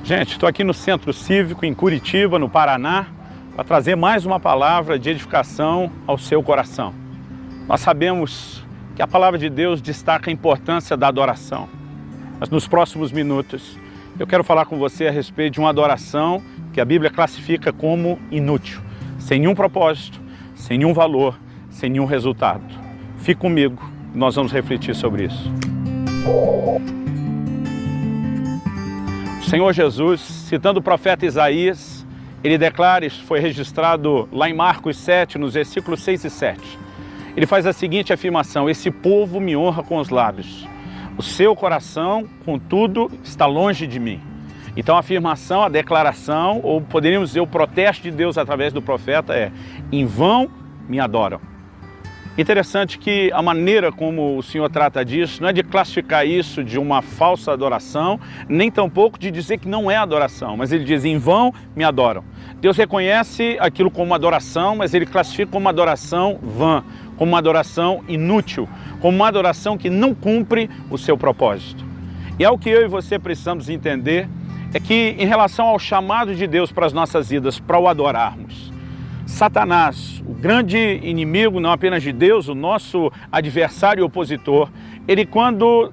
Gente, estou aqui no Centro Cívico, em Curitiba, no Paraná, para trazer mais uma palavra de edificação ao seu coração. Nós sabemos que a palavra de Deus destaca a importância da adoração. Mas nos próximos minutos, eu quero falar com você a respeito de uma adoração que a Bíblia classifica como inútil, sem nenhum propósito, sem nenhum valor, sem nenhum resultado. Fique comigo, nós vamos refletir sobre isso. O Senhor Jesus, citando o profeta Isaías, ele declara, isso foi registrado lá em Marcos 7, nos versículos 6 e 7. Ele faz a seguinte afirmação: esse povo me honra com os lábios, o seu coração, contudo, está longe de mim. Então a afirmação, a declaração, ou poderíamos dizer o protesto de Deus através do profeta é: em vão me adoram. Interessante que a maneira como o Senhor trata disso não é de classificar isso de uma falsa adoração, nem tampouco de dizer que não é adoração, mas ele diz: em vão me adoram. Deus reconhece aquilo como adoração, mas ele classifica como uma adoração vã, como uma adoração inútil, como uma adoração que não cumpre o seu propósito. E é o que eu e você precisamos entender, é que em relação ao chamado de Deus para as nossas vidas, para o adorarmos, Satanás, o grande inimigo não apenas de Deus, o nosso adversário e opositor, ele quando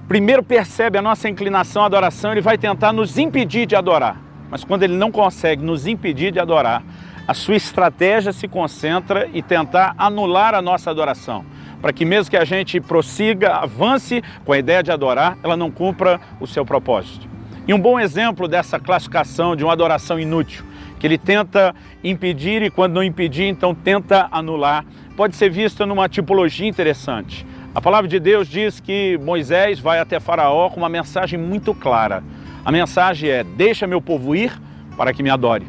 primeiro percebe a nossa inclinação à adoração, ele vai tentar nos impedir de adorar. Mas quando ele não consegue nos impedir de adorar, a sua estratégia se concentra em tentar anular a nossa adoração, para que mesmo que a gente prossiga, avance com a ideia de adorar, ela não cumpra o seu propósito. E um bom exemplo dessa classificação de uma adoração inútil, que ele tenta impedir e quando não impedir, então tenta anular, pode ser vista numa tipologia interessante. A palavra de Deus diz que Moisés vai até Faraó com uma mensagem muito clara. A mensagem é: deixa meu povo ir para que me adore.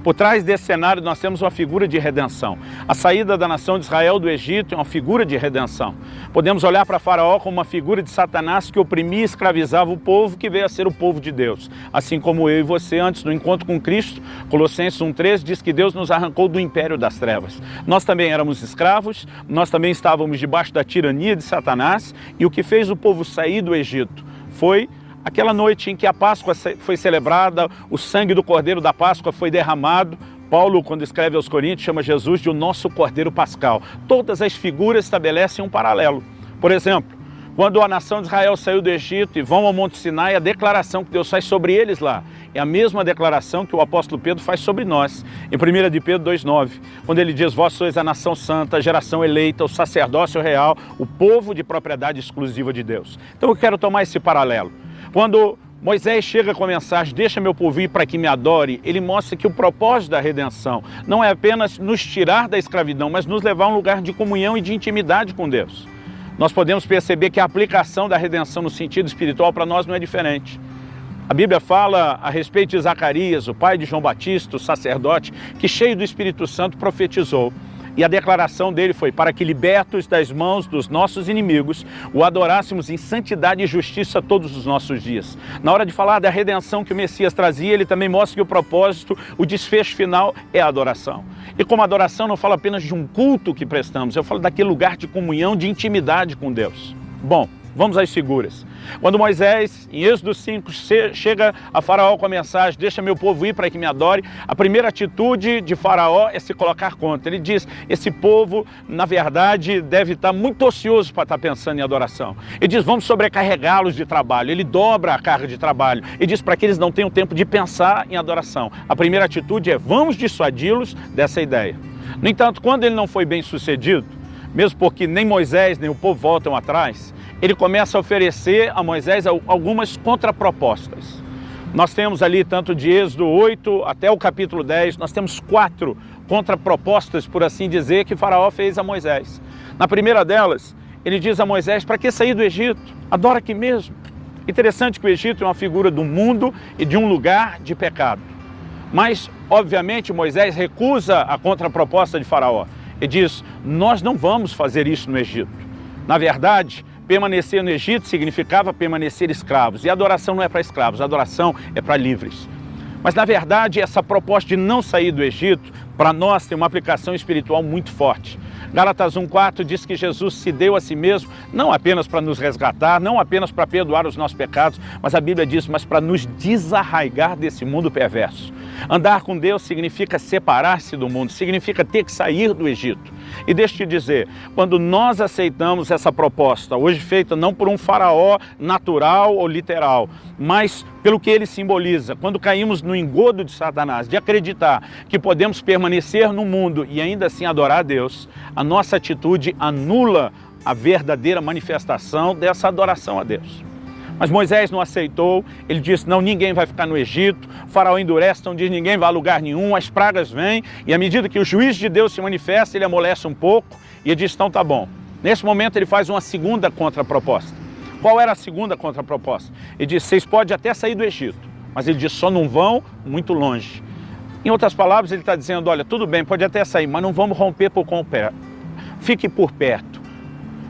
Por trás desse cenário nós temos uma figura de redenção. A saída da nação de Israel do Egito é uma figura de redenção. Podemos olhar para Faraó como uma figura de Satanás que oprimia e escravizava o povo que veio a ser o povo de Deus. Assim como eu e você, antes do encontro com Cristo, Colossenses 1,13 diz que Deus nos arrancou do império das trevas. Nós também éramos escravos, nós também estávamos debaixo da tirania de Satanás, e o que fez o povo sair do Egito foi aquela noite em que a Páscoa foi celebrada, o sangue do Cordeiro da Páscoa foi derramado. Paulo, quando escreve aos Coríntios, chama Jesus de o nosso Cordeiro Pascal. Todas as figuras estabelecem um paralelo. Por exemplo, quando a nação de Israel saiu do Egito e vão ao Monte Sinai, a declaração que Deus faz sobre eles lá é a mesma declaração que o apóstolo Pedro faz sobre nós, em 1 de Pedro 2,9, quando ele diz: vós sois a nação santa, a geração eleita, o sacerdócio real, o povo de propriedade exclusiva de Deus. Então eu quero tomar esse paralelo. Quando Moisés chega com a mensagem: deixa meu povo ir para que me adore, ele mostra que o propósito da redenção não é apenas nos tirar da escravidão, mas nos levar a um lugar de comunhão e de intimidade com Deus. Nós podemos perceber que a aplicação da redenção no sentido espiritual para nós não é diferente. A Bíblia fala a respeito de Zacarias, o pai de João Batista, o sacerdote, que cheio do Espírito Santo profetizou. E a declaração dele foi: para que, libertos das mãos dos nossos inimigos, o adorássemos em santidade e justiça todos os nossos dias. Na hora de falar da redenção que o Messias trazia, ele também mostra que o propósito, o desfecho final é a adoração. E como adoração não fala apenas de um culto que prestamos, eu falo daquele lugar de comunhão, de intimidade com Deus. Bom, vamos às figuras. Quando Moisés, em Êxodo 5, chega a Faraó com a mensagem: deixa meu povo ir para que me adore, a primeira atitude de Faraó é se colocar contra. Ele diz: esse povo, na verdade, deve estar muito ocioso para estar pensando em adoração. Ele diz: vamos sobrecarregá-los de trabalho. Ele dobra a carga de trabalho. Ele diz para que eles não tenham tempo de pensar em adoração. A primeira atitude é: vamos dissuadi-los dessa ideia. No entanto, quando ele não foi bem sucedido, mesmo porque nem Moisés nem o povo voltam atrás, ele começa a oferecer a Moisés algumas contrapropostas. Nós temos ali, tanto de Êxodo 8 até o capítulo 10, nós temos 4 contrapropostas, por assim dizer, que Faraó fez a Moisés. Na primeira delas, ele diz a Moisés: para que sair do Egito? Adora aqui mesmo. Interessante que o Egito é uma figura do mundo e de um lugar de pecado. Mas, obviamente, Moisés recusa a contraproposta de Faraó. Ele diz: nós não vamos fazer isso no Egito. Na verdade, permanecer no Egito significava permanecer escravos. E a adoração não é para escravos, a adoração é para livres. Mas, na verdade, essa proposta de não sair do Egito, para nós, tem uma aplicação espiritual muito forte. Gálatas 1,4 diz que Jesus se deu a si mesmo, não apenas para nos resgatar, não apenas para perdoar os nossos pecados, mas a Bíblia diz, mas para nos desarraigar desse mundo perverso. Andar com Deus significa separar-se do mundo, significa ter que sair do Egito. E deixa eu te dizer, quando nós aceitamos essa proposta, hoje feita não por um faraó natural ou literal, mas pelo que ele simboliza, quando caímos no engodo de Satanás, de acreditar que podemos permanecer no mundo e ainda assim adorar a Deus, a nossa atitude anula a verdadeira manifestação dessa adoração a Deus. Mas Moisés não aceitou, ele disse, não, ninguém vai ficar no Egito, o faraó endurece, então diz, ninguém vai a lugar nenhum, as pragas vêm, e à medida que o juízo de Deus se manifesta, ele amolece um pouco, e ele diz, então tá bom. Nesse momento ele faz uma segunda contraproposta. Qual era a segunda contraproposta? Ele diz, vocês podem até sair do Egito, mas ele diz, só não vão muito longe. Em outras palavras, ele está dizendo, olha, tudo bem, pode até sair, mas não vamos romper por completo. Fique por perto,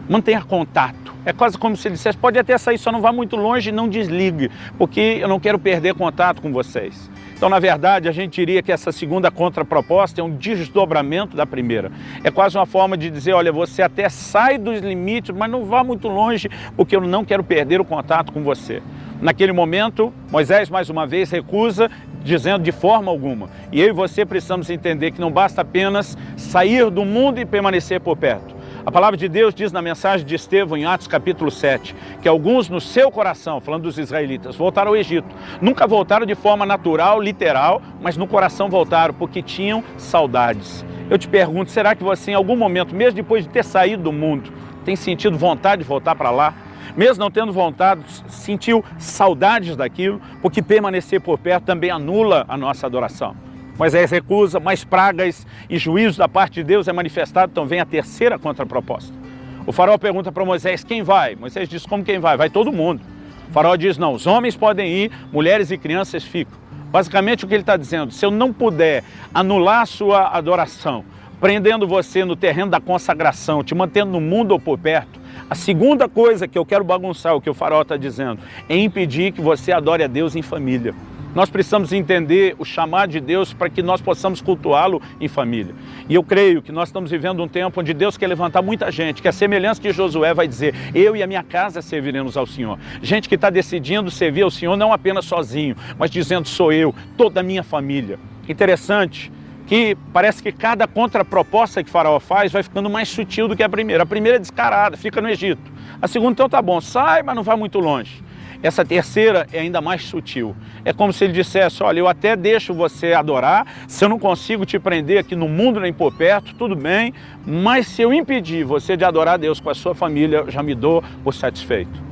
mantenha contato. É quase como se ele dissesse, pode até sair, só não vá muito longe e não desligue, porque eu não quero perder contato com vocês. Então, na verdade, a gente diria que essa segunda contraproposta é um desdobramento da primeira. É quase uma forma de dizer, olha, você até sai dos limites, mas não vá muito longe, porque eu não quero perder o contato com você. Naquele momento, Moisés, mais uma vez, recusa, dizendo de forma alguma. E eu e você precisamos entender que não basta apenas sair do mundo e permanecer por perto. A palavra de Deus diz na mensagem de Estevão, em Atos capítulo 7, que alguns no seu coração, falando dos israelitas, voltaram ao Egito. Nunca voltaram de forma natural, literal, mas no coração voltaram, porque tinham saudades. Eu te pergunto, será que você em algum momento, mesmo depois de ter saído do mundo, tem sentido vontade de voltar para lá? Mesmo não tendo vontade, sentiu saudades daquilo, porque permanecer por perto também anula a nossa adoração. Moisés recusa, mais pragas e juízos da parte de Deus é manifestado, então vem a terceira contraproposta. O faraó pergunta para Moisés, quem vai? Moisés diz, como quem vai? Vai todo mundo. O faraó diz, não, os homens podem ir, mulheres e crianças ficam. Basicamente o que ele está dizendo, se eu não puder anular a sua adoração, prendendo você no terreno da consagração, te mantendo no mundo ou por perto, a segunda coisa que eu quero bagunçar, o que o faraó está dizendo, é impedir que você adore a Deus em família. Nós precisamos entender o chamado de Deus para que nós possamos cultuá-lo em família. E eu creio que nós estamos vivendo um tempo onde Deus quer levantar muita gente, que a semelhança de Josué vai dizer, eu e a minha casa serviremos ao Senhor. Gente que está decidindo servir ao Senhor não apenas sozinho, mas dizendo, sou eu, toda a minha família. Interessante que parece que cada contraproposta que o faraó faz vai ficando mais sutil do que a primeira. A primeira é descarada, fica no Egito. A segunda, então tá bom, sai, mas não vai muito longe. Essa terceira é ainda mais sutil. É como se ele dissesse, olha, eu até deixo você adorar, se eu não consigo te prender aqui no mundo nem por perto, tudo bem, mas se eu impedir você de adorar a Deus com a sua família, eu já me dou por satisfeito.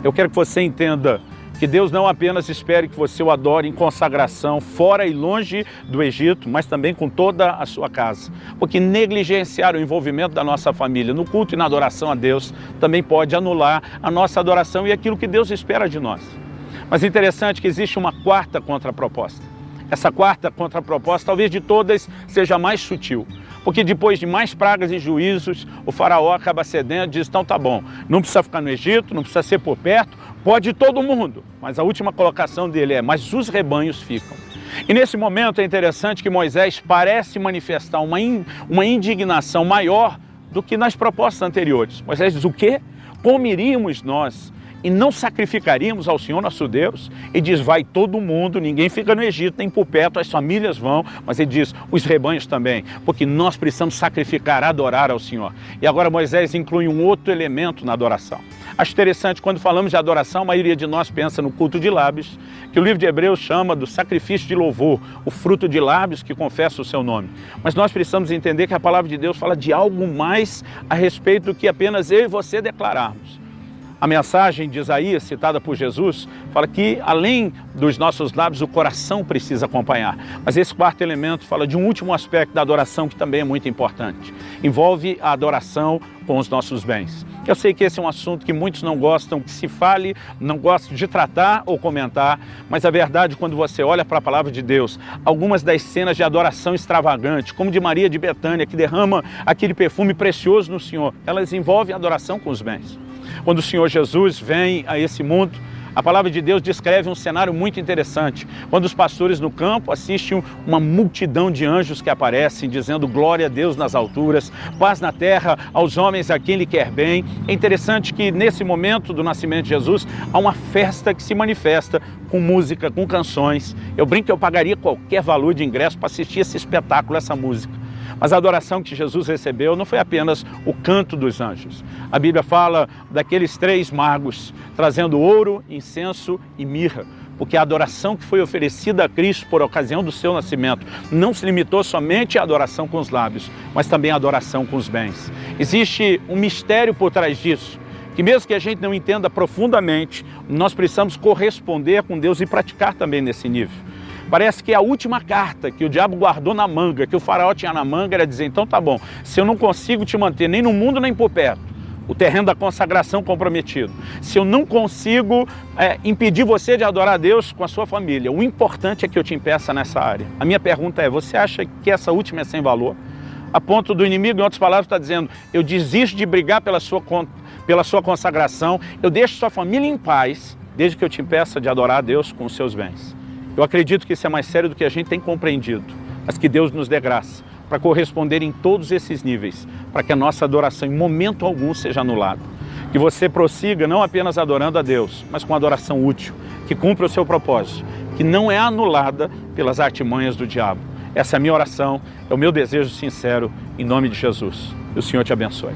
Eu quero que você entenda que Deus não apenas espere que você o adore em consagração, fora e longe do Egito, mas também com toda a sua casa. Porque negligenciar o envolvimento da nossa família no culto e na adoração a Deus também pode anular a nossa adoração e aquilo que Deus espera de nós. Mas é interessante que existe uma quarta contraproposta. Essa quarta contraproposta, talvez de todas, seja mais sutil. Porque depois de mais pragas e juízos, o faraó acaba cedendo e diz, então tá bom, não precisa ficar no Egito, não precisa ser por perto, pode ir todo mundo. Mas a última colocação dele é, mas os rebanhos ficam. E nesse momento é interessante que Moisés parece manifestar uma indignação maior do que nas propostas anteriores. Moisés diz, o quê? Como iríamos nós e não sacrificaríamos ao Senhor nosso Deus? Ele diz, vai todo mundo, ninguém fica no Egito, nem por perto, as famílias vão, mas ele diz, os rebanhos também, porque nós precisamos sacrificar, adorar ao Senhor. E agora Moisés inclui um outro elemento na adoração. Acho interessante, quando falamos de adoração, a maioria de nós pensa no culto de lábios, que o livro de Hebreus chama do sacrifício de louvor, o fruto de lábios que confessa o seu nome. Mas nós precisamos entender que a palavra de Deus fala de algo mais a respeito do que apenas eu e você declararmos. A mensagem de Isaías, citada por Jesus, fala que, além dos nossos lábios, o coração precisa acompanhar. Mas esse quarto elemento fala de um último aspecto da adoração que também é muito importante. Envolve a adoração com os nossos bens. Eu sei que esse é um assunto que muitos não gostam que se fale, não gostam de tratar ou comentar, mas a verdade, quando você olha para a palavra de Deus, algumas das cenas de adoração extravagante, como de Maria de Betânia, que derrama aquele perfume precioso no Senhor, elas envolvem a adoração com os bens. Quando o Senhor Jesus vem a esse mundo, A palavra de Deus descreve um cenário muito interessante, quando os pastores no campo assistem uma multidão de anjos que aparecem, dizendo glória a Deus nas alturas, paz na terra aos homens a quem Ele quer bem. É interessante que nesse momento do nascimento de Jesus, há uma festa que se manifesta com música, com canções. Eu brinco que eu pagaria qualquer valor de ingresso para assistir esse espetáculo, essa música. Mas a adoração que Jesus recebeu não foi apenas o canto dos anjos. A Bíblia fala daqueles 3 magos trazendo ouro, incenso e mirra, porque a adoração que foi oferecida a Cristo por ocasião do seu nascimento não se limitou somente à adoração com os lábios, mas também à adoração com os bens. Existe um mistério por trás disso, que mesmo que a gente não entenda profundamente, nós precisamos corresponder com Deus e praticar também nesse nível. Parece que a última carta que o diabo guardou na manga, que o faraó tinha na manga, era dizer, então tá bom, se eu não consigo te manter nem no mundo nem por perto, o terreno da consagração comprometido, se eu não consigo impedir você de adorar a Deus com a sua família, o importante é que eu te impeça nessa área. A minha pergunta é, você acha que essa última é sem valor? A ponto do inimigo, em outras palavras, está dizendo, eu desisto de brigar pela sua consagração, eu deixo sua família em paz, desde que eu te impeça de adorar a Deus com os seus bens. Eu acredito que isso é mais sério do que a gente tem compreendido, mas que Deus nos dê graça para corresponder em todos esses níveis, para que a nossa adoração em momento algum seja anulada. Que você prossiga não apenas adorando a Deus, mas com adoração útil, que cumpra o seu propósito, que não é anulada pelas artimanhas do diabo. Essa é a minha oração, é o meu desejo sincero, em nome de Jesus. Que o Senhor te abençoe.